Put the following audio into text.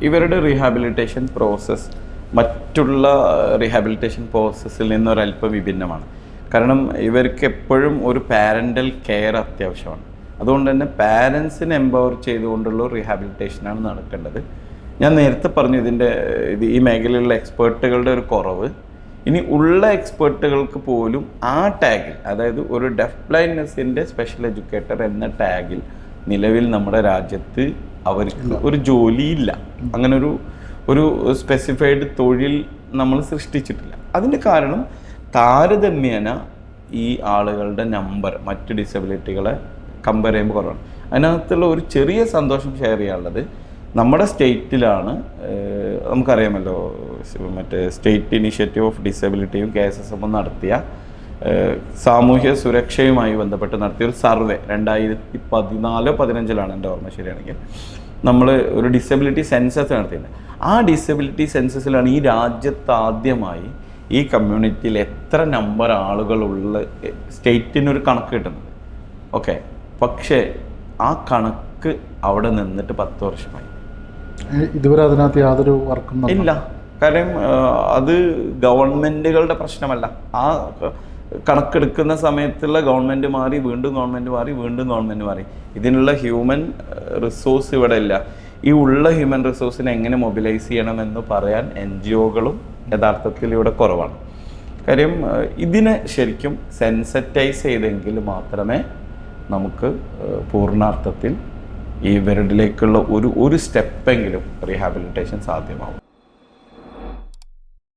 ഇവരുടെ rehabilitation process മറ്റുള്ള rehabilitation പ്രോസസ്സിൽ നിന്നൊരല്പം വിഭിന്നമാണ്. കാരണം ഇവർക്ക് എപ്പോഴും ഒരു പാരൻ്റൽ കെയർ അത്യാവശ്യമാണ്. അതുകൊണ്ട് തന്നെ പാരൻസിനെ എംപവർ ചെയ്തുകൊണ്ടുള്ള റീഹാബിലിറ്റേഷനാണ് നടക്കേണ്ടത്. ഞാൻ നേരത്തെ പറഞ്ഞു ഈ മേഖലയിലുള്ള എക്സ്പേർട്ടുകളുടെ ഒരു കുറവ്. ഇനി ഉള്ള എക്സ്പേർട്ടുകൾക്ക് പോലും ആ ടാഗിൽ, അതായത് ഒരു ഡെഫ് ബ്ലൈൻഡ്നെസ്സിൻ്റെ സ്പെഷ്യൽ എഡ്യൂക്കേറ്റർ എന്ന ടാഗിൽ നിലവിൽ നമ്മുടെ രാജ്യത്ത് അവർക്ക് ഒരു ജോലിയില്ല. അങ്ങനെ ഒരു സ്പെസിഫൈഡ് തൊഴിൽ നമ്മൾ സൃഷ്ടിച്ചിട്ടില്ല. അതിൻ്റെ കാരണം താരതമ്യേന ഈ ആളുകളുടെ നമ്പർ മറ്റ് ഡിസബിലിറ്റികളെ കമ്പയർ ചെയ്യുമ്പോൾ കുറവാണ്. അതിനകത്തുള്ള ഒരു ചെറിയ സന്തോഷം ഷെയർ ചെയ്യാനുള്ളത്, നമ്മുടെ സ്റ്റേറ്റിലാണ്, നമുക്കറിയാമല്ലോ, മറ്റേ സ്റ്റേറ്റ് ഇനീഷ്യേറ്റീവ് ഓഫ് ഡിസബിലിറ്റിയും KSSM നടത്തിയ സാമൂഹ്യ സുരക്ഷയുമായി ബന്ധപ്പെട്ട് നടത്തിയൊരു സർവേ 2014-15 എൻ്റെ ഓർമ്മ ശരിയാണെങ്കിൽ നമ്മൾ ഒരു ഡിസബിലിറ്റി സെൻസസ് നടത്തിയിട്ടുണ്ട്. ആ ഡിസബിലിറ്റി സെൻസസിലാണ് ഈ രാജ്യത്ത് ആദ്യമായി ഈ കമ്മ്യൂണിറ്റിയിൽ എത്ര നമ്പർ ആളുകളുള്ള സ്റ്റേറ്റിനൊരു കണക്ക് കിട്ടുന്നത്. ഓക്കെ, പക്ഷേ ആ കണക്ക് അവിടെ നിന്നിട്ട് 10 വർഷമായി. ഇതുവരെ അതിനകത്ത് യാതൊരു വർക്കും ഇല്ല. കാര്യം അത് ഗവൺമെൻറ്റുകളുടെ പ്രശ്നമല്ല. ആ കണക്കെടുക്കുന്ന സമയത്തുള്ള ഗവൺമെൻറ് മാറി, വീണ്ടും ഗവൺമെൻറ് മാറി, വീണ്ടും ഗവൺമെൻറ് മാറി. ഇതിനുള്ള ഹ്യൂമൻ റിസോഴ്സ് ഇവിടെ ഇല്ല. ഈ ഉള്ള ഹ്യൂമൻ റിസോഴ്സിനെ എങ്ങനെ മൊബിലൈസ് ചെയ്യണമെന്ന് പറയാൻ NGOകളും യഥാർത്ഥത്തിൽ ഇവിടെ കുറവാണ്. കാര്യം ഇതിനെ ശരിക്കും സെൻസറ്റൈസ് ചെയ്തെങ്കിൽ മാത്രമേ നമുക്ക് പൂർണ്ണാർത്ഥത്തിൽ ഇവരിലേക്കുള്ള ഒരു സ്റ്റെപ്പെങ്കിലും റീഹാബിലിറ്റേഷൻ സാധ്യമാവും.